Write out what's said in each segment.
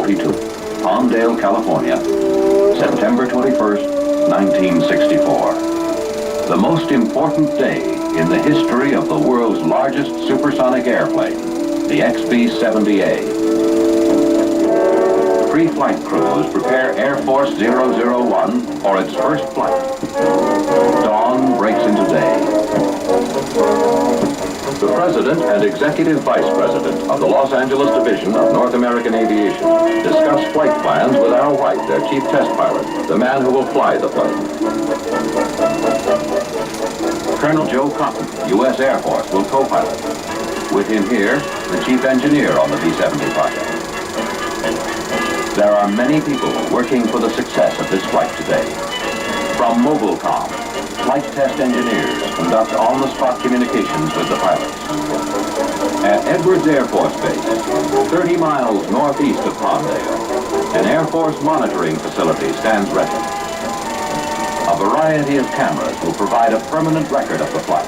42, Palmdale, California, September 21st, 1964. The most important day in the history of the world's largest supersonic airplane, the XB-70A. Pre-flight crews prepare Air Force 001 for its first flight. Dawn breaks into day. The President and Executive Vice President of the Los Angeles Division of North American Aviation discuss flight plans with Al White, their chief test pilot, the man who will fly the plane. Colonel Joe Cotton, U.S. Air Force, will co-pilot. With him here, the chief engineer on the B-70 project. There are many people working for the success of this flight today. From Mobilcom, flight test engineers conduct on-the-spot communications with the pilots. At Edwards Air Force Base, 30 miles northeast of Palmdale, an Air Force monitoring facility stands ready. A variety of cameras will provide a permanent record of the flight,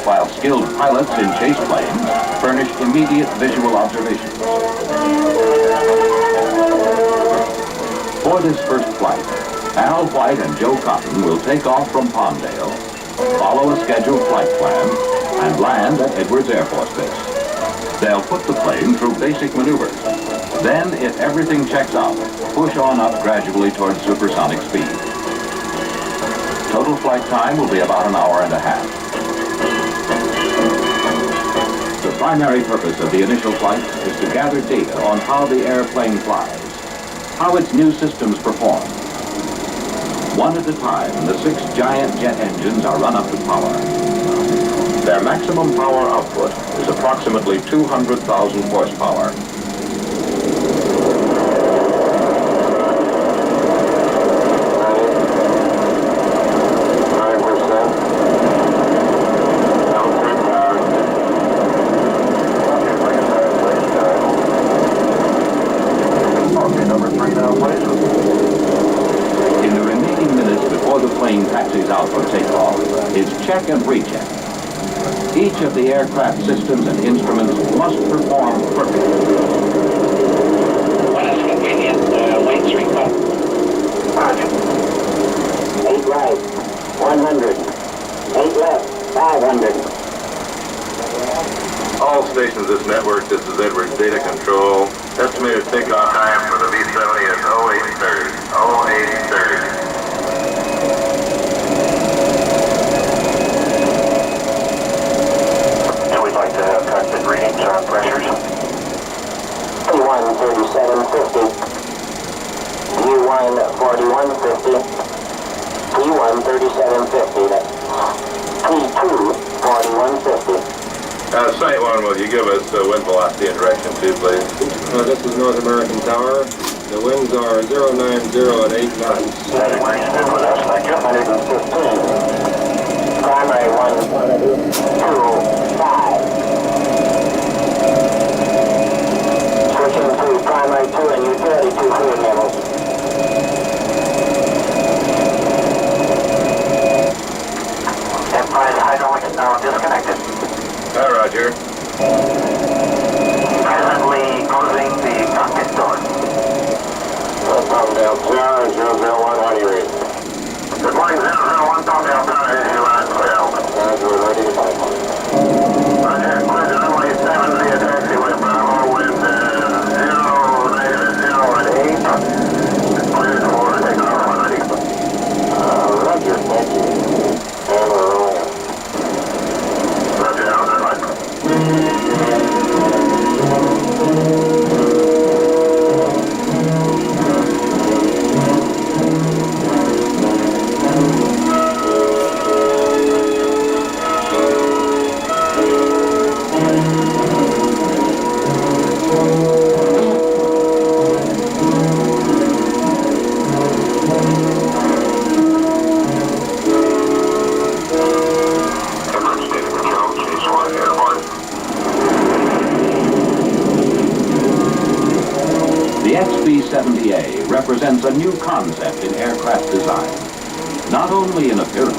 while skilled pilots in chase planes furnish immediate visual observations. For this first flight, Al White and Joe Cotton will take off from Palmdale, follow a scheduled flight plan, and land at Edwards Air Force Base. They'll put the plane through basic maneuvers. Then, if everything checks out, push on up gradually towards supersonic speed. Total flight time will be about an hour and a half. The primary purpose of the initial flight is to gather data on how the airplane flies, how its new systems perform. One at a time, the 6 giant jet engines are run up to power. Their maximum power output is approximately 200,000 horsepower. Check and recheck. Each of the aircraft systems and instruments must perform perfectly. When it's convenient, weights required. Roger. 8 right, 100. 8 left, 500. All stations this network, this is Edwards Data Control. Estimated takeoff time for the B-70 is 0830. 0830. Readings on pressures. P1 3750. U1 4150. P1 3750. That's P2 4150. Site 1, will you give us wind velocity and direction too, please? This is North American Tower. The winds are 090 at 8 knots. Setting range good with us, thank you. 115. Primary 1, 2, 5. Switching to primary 2 and utility 2 fluid levels. Standby, the hydraulic is now disconnected. Hi, Roger. Presently closing the cockpit door. Palmdale Tower, 001, how do you read? Good morning, 001, Palmdale Tower, is you on clear. Roger, we're ready to fly. Roger, clear to runway 7 via taxiway Bravo with 090 at 8. Clear for takeoff 190. Roger, thank you. And we're rolling in. Roger, how's that like? The XB-70A represents a new concept in aircraft design, not only in appearance,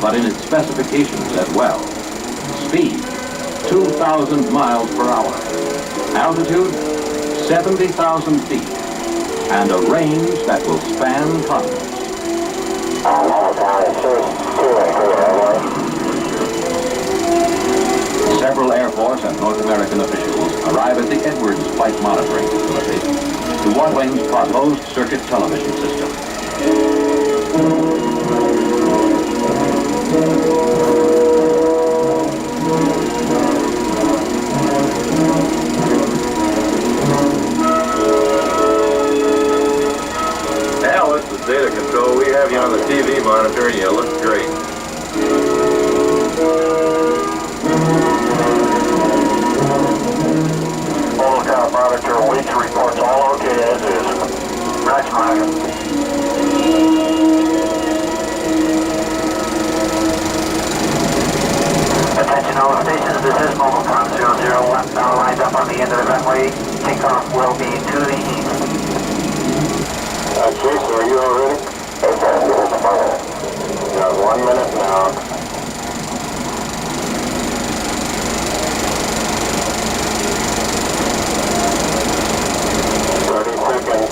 but in its specifications as well. Speed, 2,000 miles per hour. Altitude, 70,000 feet. and a range that will span continents. Several Air Force and North American officials arrive at the Edwards Flight Monitoring Facility to watch Wing's closed circuit television system. Al, this is data control. We have you on the TV monitor and you look great. Mobile monitor awaits reports all okay as is. Roger, monitor. Attention all stations, this is Mobilecom 001, now lined up on the end of the runway. Takeoff will be to the east. Jason, are you all ready? Got 1 minute now.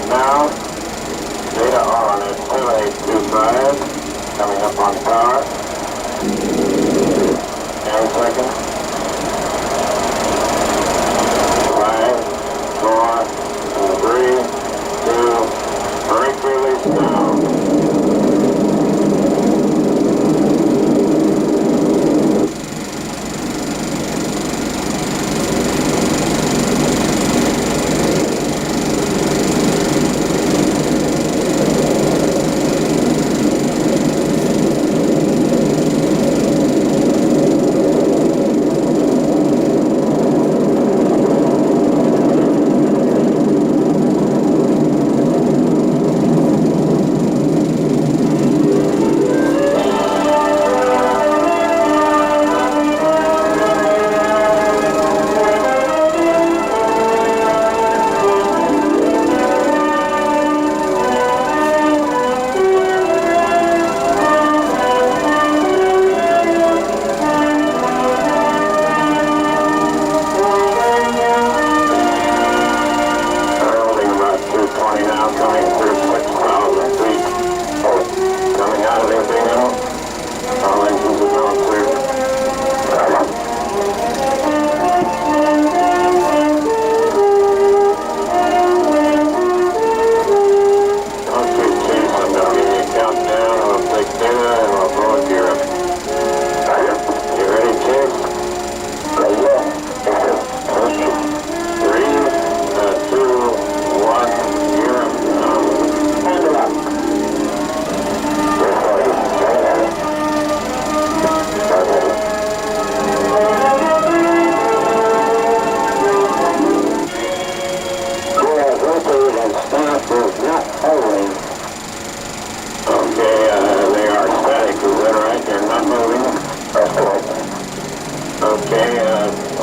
Now, data on at 7825, coming up on power. 10 seconds. 5, 4, 3, 2, brake release now.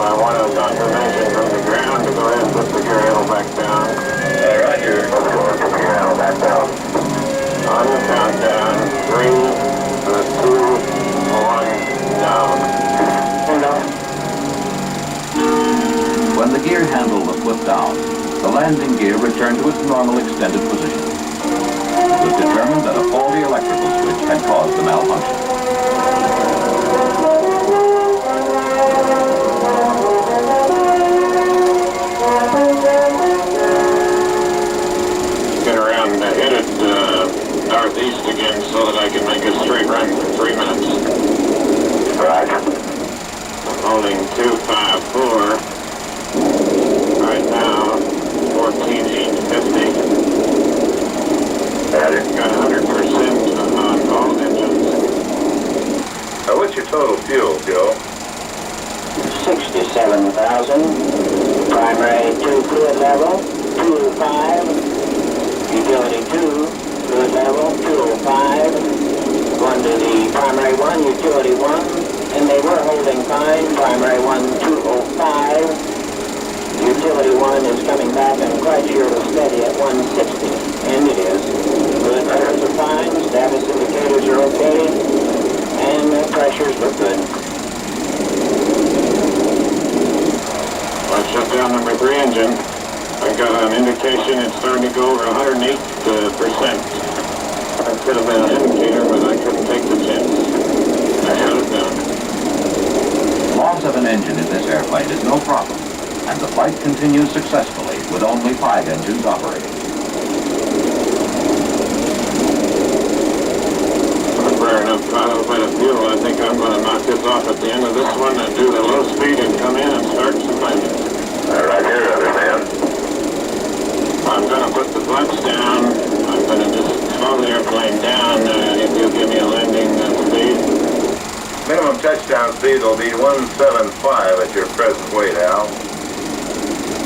I want a confirmation from the ground to go ahead and put the gear handle back down. Roger. Let's go and put the gear handle back down. On the countdown, 3, 2, 1, down. When the gear handle was put down, the landing gear returned to its normal extended position. It was determined that a faulty electrical switch had caused the malfunction. Get around headed northeast again so that I can make a straight run for 3 minutes. Roger. Holding 254. Right now, 14,850. Got 100% on all engines. What's your total fuel, Joe? 67,000. Primary 2 fluid level, 205. Utility 2, fluid level, 205. Going to the primary 1, utility 1, and they were holding fine. Primary 1, 205. Utility 1 is coming back, I'm quite sure it'll steady at 160, and it is. Fluid levels are fine, status indicators are okay, and the pressures look good. Let's shut down number 3 engine. I got an indication it's starting to go over 108%. I could have been an indicator, but I couldn't take the chance. I shut it down. Loss of an engine in this airplane is no problem, and the flight continues successfully with only 5 engines operating. Rare enough throttle by the fuel. I think I'm going to knock this off at the end of this one and do the low speed and come in and start some landings. Right here, understand. I'm going to put the flaps down. I'm going to just slow the airplane down if you give me a landing speed. Minimum touchdown speed will be 175 at your present weight, Al.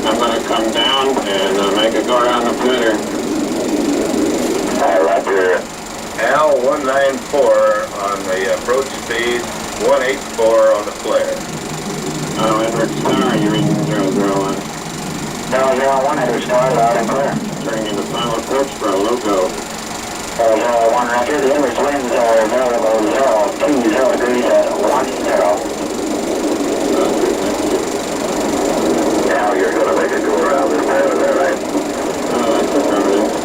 I'm going to come down and make a go around the flitter. Roger. Al, 194 on the approach speed, 184 on the flare. Oh, Edward Star, you're reading 001. 001, Edward Star, loud and clear. Turning into final approach for a logo. 001, Roger. The inwards winds are variable 020 degrees at 10. Now you're going to make a go around this time, is that right? That's affirmative.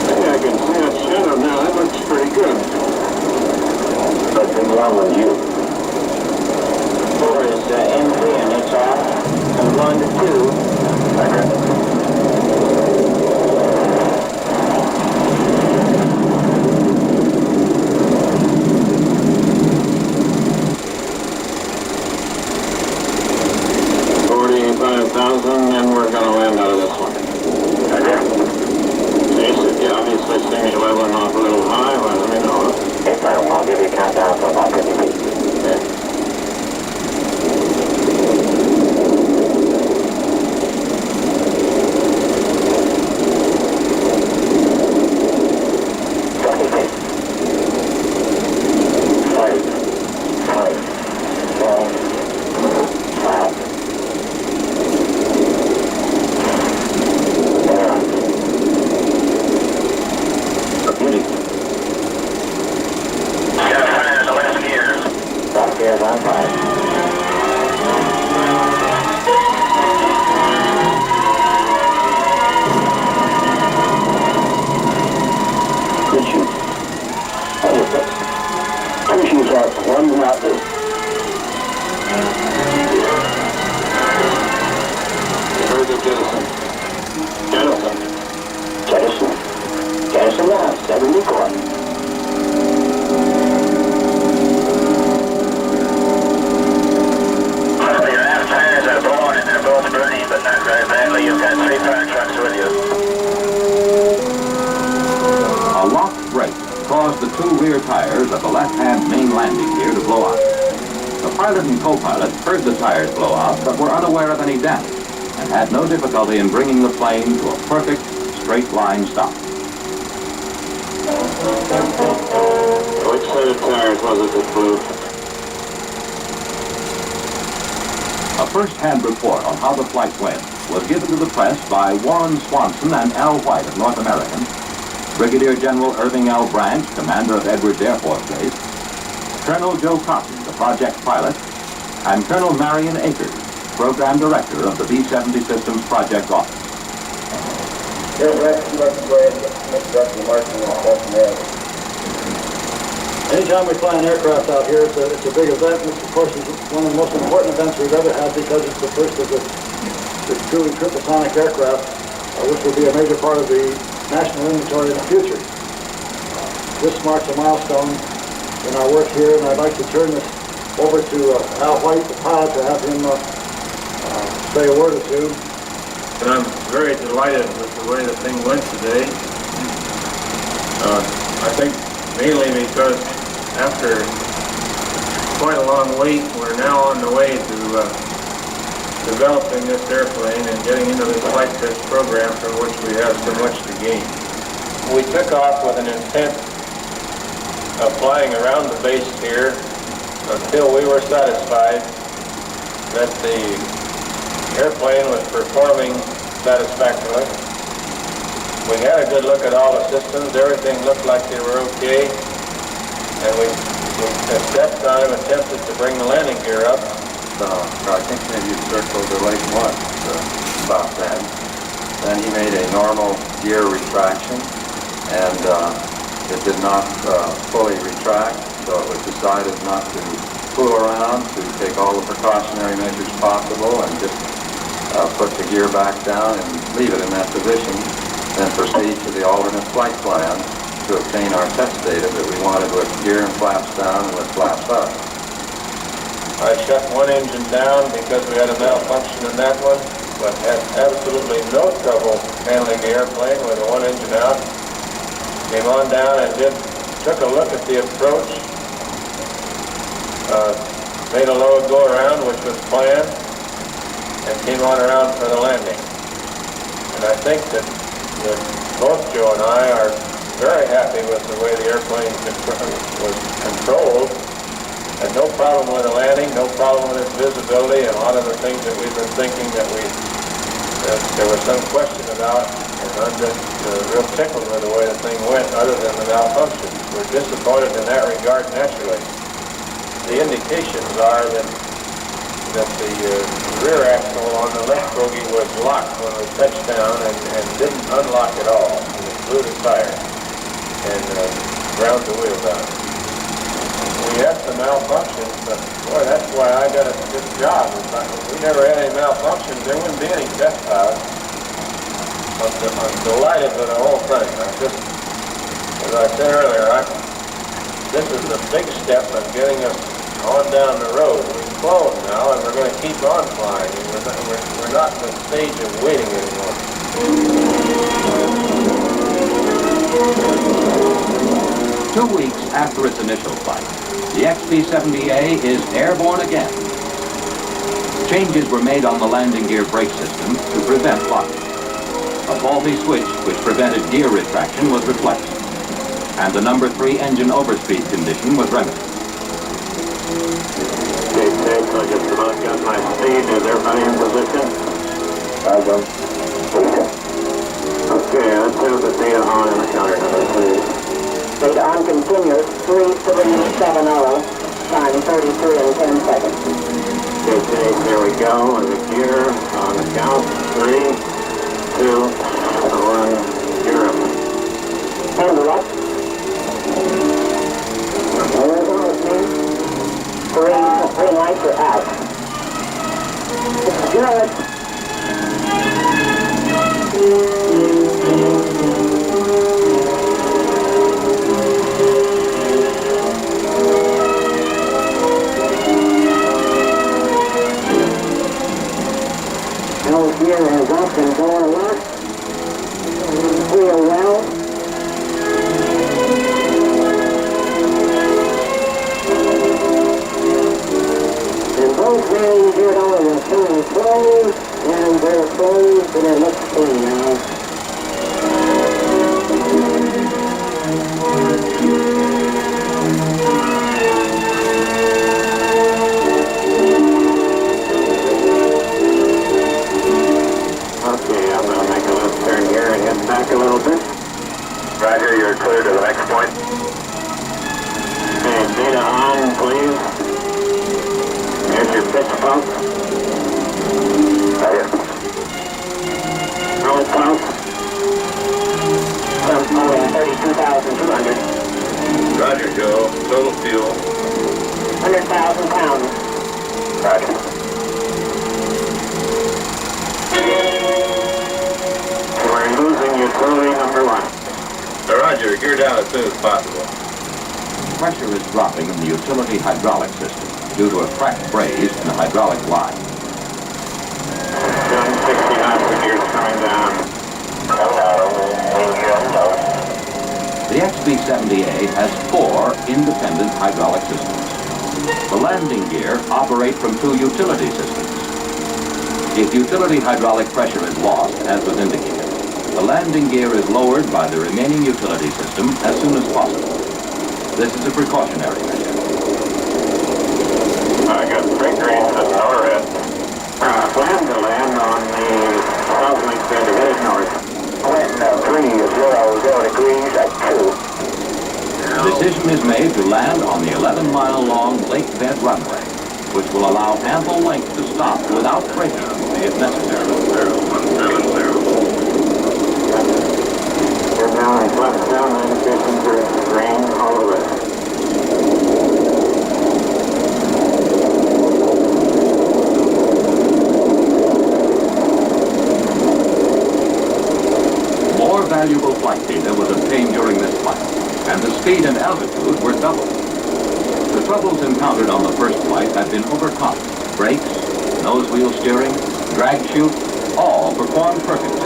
Hey, I can see that shadow now. That looks pretty good. But the one with you. 4 is N3 and it's off. And 1 to 2. Okay. And we're going to land out of this one. Jason, you obviously see me leveling off a little high. Well, let me know. If I'll give you a countdown for about 50 feet. Okay. Jettison now, 74. Your aft tires are blown and they're both burning, but not very badly. You've got 3 fire trucks with you. A locked brake caused the 2 rear tires of the left-hand main landing gear to blow out. The pilot and co-pilot heard the tires blow out, but were unaware of any damage, and had no difficulty in bringing the plane to a perfect straight-line stop. Which set of tires was it that blew? A first-hand report on how the flight went was given to the press by Warren Swanson and Al White of North American, Brigadier General Irving L. Branch, commander of Edwards Air Force Base, Colonel Joe Cotton, the project pilot, and Colonel Marion Akers, program director of the B-70 Systems Project Office. Anytime we fly an aircraft out here, it's a big event. This, of course, is one of the most important events we've ever had because it's the first of the truly triple-sonic aircraft, which will be a major part of the national inventory in the future. This marks a milestone in our work here, and I'd like to turn this over to Al White, the pilot, to have him say a word or two. And I'm very delighted with the way the thing went today. I think mainly because after quite a long wait, we're now on the way to developing this airplane and getting into this flight test program from which we have so much to gain. We took off with an intent of flying around the base here until we were satisfied that the airplane was performing satisfactorily. We had a good look at all the systems. Everything looked like they were okay. And we at that time attempted to bring the landing gear up. I think maybe you circled the lake once about then. Then he made a normal gear retraction, and it did not fully retract, so it was decided not to fool around, to take all the precautionary measures possible and just put the gear back down and leave it in that position, then proceed to the alternate flight plan to obtain our test data that we wanted with gear and flaps down and with flaps up. I shut one engine down because we had a malfunction in that one, but had absolutely no trouble handling the airplane with the one engine out. Came on down and took a look at the approach, made a low go around, which was planned, and came on around for the landing. And I think that both Joe and I are very happy with the way the airplane was controlled. Had no problem with the landing, no problem with its visibility, and a lot of the things that we've been thinking that there was some question about, and I'm just real tickled with the way the thing went other than the malfunction. We're disappointed in that regard naturally. The indications are that the rear axle on the left bogie was locked when we touched down and didn't unlock at all. It blew the tire and ground the wheel down. We had some malfunctions, but boy, that's why I got this job. If we never had any malfunctions, there wouldn't be any test pilots. I'm delighted with the whole thing. As I said earlier, this is a big step in getting us on down the road. We've flown now, and we're going to keep on flying. And we're not in the stage of waiting anymore. 2 weeks after its initial flight, the XB-70A is airborne again. Changes were made on the landing gear brake system to prevent locking. A faulty switch which prevented gear retraction was replaced, and the number 3 engine overspeed condition was remedied. Okay, so I just about got my speed. Is everybody in position? Okay, let's have the data on in the counter number, please. Data on continuous 3370, time 33 and 10 seconds. Okay, here we go, and the gear on the count. 3, 2, 1, gear up. Handle up. Green lights are out. This is good. Gear is up and going to work. Real well. And both landing gear dollars are showing closed, and they're closed, and it looks clean now. Back a little bit. Roger, you're clear to the next point. Okay, data on, please. Here's your pitch pump. Right here. Rolling pump. Pulling 32,200. Roger, Joe. Total fuel. 100,000 pounds. Roger. We're losing utility number 1. Roger, gear down as soon as possible. Pressure is dropping in the utility hydraulic system due to a cracked braze in the hydraulic line. 760 knots, the gear's coming down. The XB-70A has 4 independent hydraulic systems. The landing gear operate from 2 utility systems. If utility hydraulic pressure is lost, as was indicated, the landing gear is lowered by the remaining utility system as soon as possible. This is a precautionary measure. I got 3 greens and no red. Plan to land on the south wing center, headed north. Wind 3 decision is made to land on the 11-mile-long lake bed runway, which will allow ample length to stop without braking if necessary. 0170. We're now in flat down indications are green all the way. More valuable flight data was obtained during this flight, and the speed and altitude were doubled. The troubles encountered on the first flight had been overcome. Brakes, nose wheel steering, drag chute, all performed perfectly.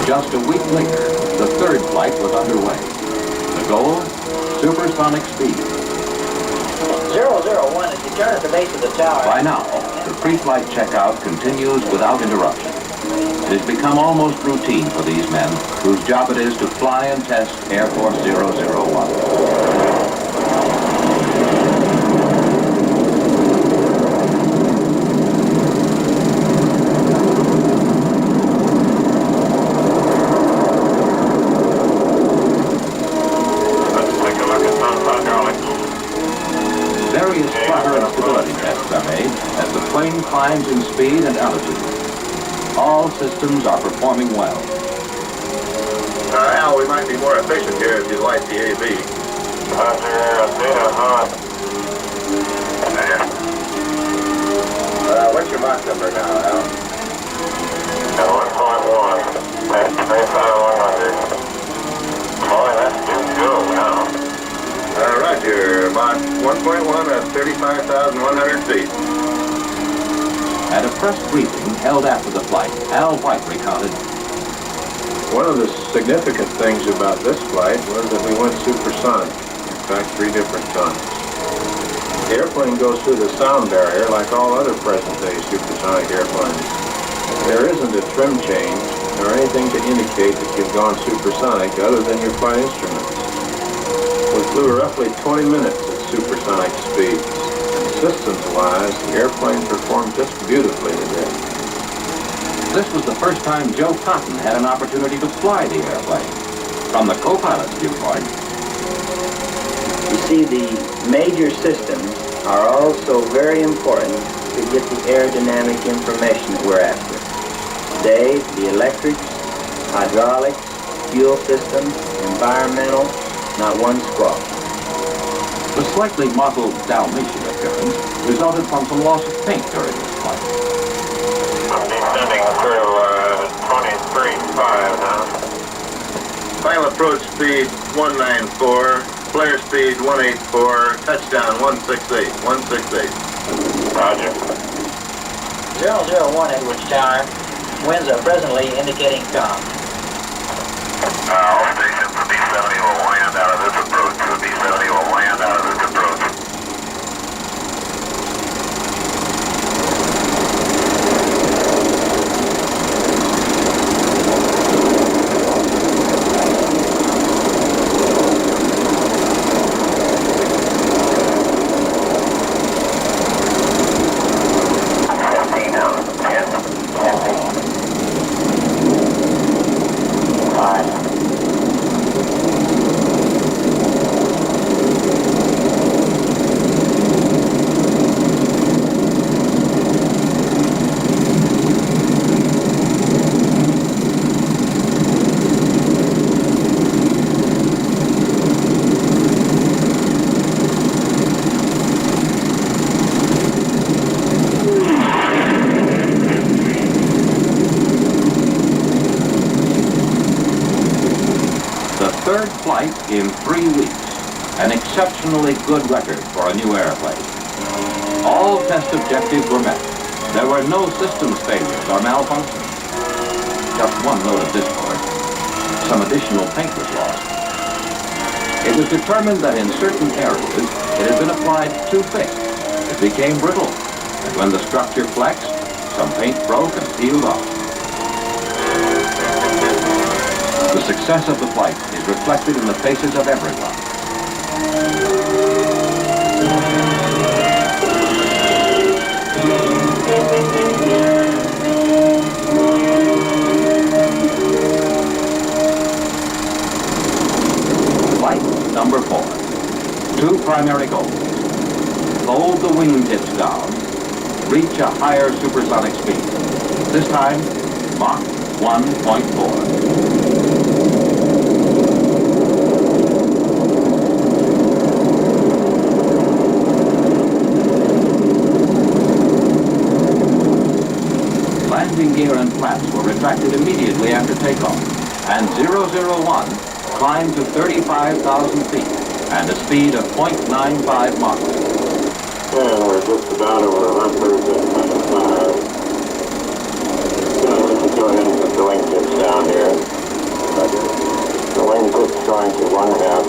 Just a week later, the third flight was underway. The goal? Supersonic speed. 001 is return at the base of the tower. By now, the pre-flight checkout continues without interruption. It has become almost routine for these men, whose job it is to fly and test Air Force 001. Various flutter and stability tests are made as the plane climbs in speed and altitude. All systems are performing well. Al, we might be more efficient here if you light the AB. What's your Mach number now, Al? 1.1. That's 35,100. Boy, that's too good now. Roger, Mach 1.1 at 35,100 feet. At a press briefing held after the flight, Al White recounted, One of the significant things about this flight was that we went supersonic. In fact, 3 different times. The airplane goes through the sound barrier like all other present-day supersonic airplanes. There isn't a trim change or anything to indicate that you've gone supersonic other than your flight instruments. We flew roughly 20 minutes at supersonic speeds. Systems-wise, the airplane performed just beautifully today. this was the first time Joe Cotton had an opportunity to fly the airplane. From the co-pilot's viewpoint, you see, the major systems are also very important to get the aerodynamic information that we're after. They, the electrics, hydraulics, fuel systems, environmental, not one squawk. the slightly mottled Dalmatian appearance resulted from some loss of paint during this flight. I'm descending through 23.5 now. Final approach speed 194, flare speed 184, touchdown 168, 168. Roger. 001 Edwards Tower. Winds are presently indicating calm. All stations, the B-70 will land out of this approach. The B-70 will land out of this approach. Third flight in 3 weeks, an exceptionally good record for a new airplane. All test objectives were met. There were no systems failures or malfunctions. Just one note of discord. Some additional paint was lost. It was determined that in certain areas it had been applied too thick. It became brittle, and when the structure flexed, some paint broke and peeled off. The success of the flight is reflected in the faces of everyone. Flight number 4. 2 primary goals. Fold the wingtips down, reach a higher supersonic speed. This time, Mach 1.4. Landing gear and flaps were retracted immediately after takeoff, and 001 climbed to 35,000 feet and a speed of 0.95 Mach. And we're just about over 100 at 5. Let's go ahead and put the wingtips down here. The wingtips going to 1/2.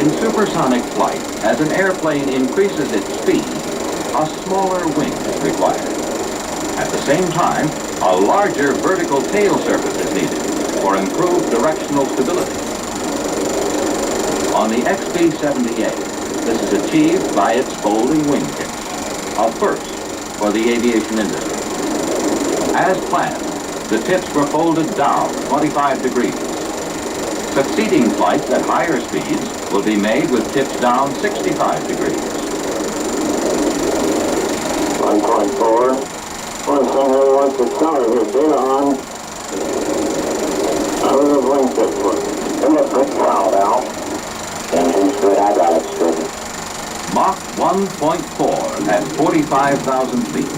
In supersonic flight, as an airplane increases its speed, a smaller wing is required. At the same time, a larger vertical tail surface is needed for improved directional stability. On the XB-70A, this is achieved by its folding wingtips, a first for the aviation industry. As planned, the tips were folded down 25 degrees. Succeeding flights at higher speeds will be made with tips down 65 degrees. 1.4. Well, somebody wants to color his data on. How does the wingtips look? It looks good now, Al. Engine's good, I got it straight. Mach 1.4 at 45,000 feet.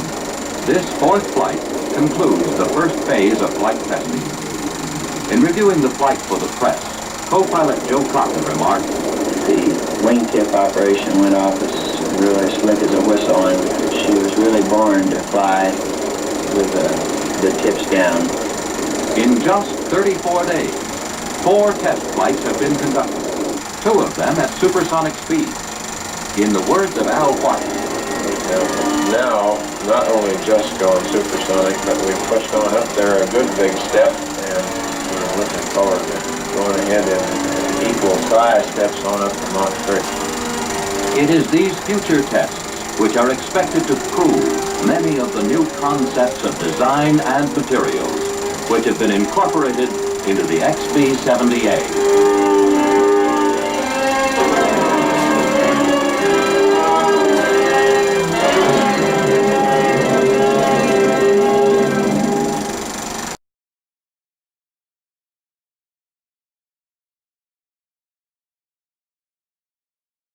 This 4th flight concludes the first phase of flight testing. In reviewing the flight for the press, co-pilot Joe Cotton remarked, The wingtip operation went off as really slick as a whistle, and she was really born to fly with the tips down. in just 34 days, 4 test flights have been conducted, 2 of them at supersonic speeds. In the words of Al White, Now, not only just going supersonic, but we've pushed on up there a good big step, and we're looking forward to going ahead in equal size steps on up to Mach 3. it is these future tests which are expected to prove many of the new concepts of design and materials which have been incorporated into the XB-70A.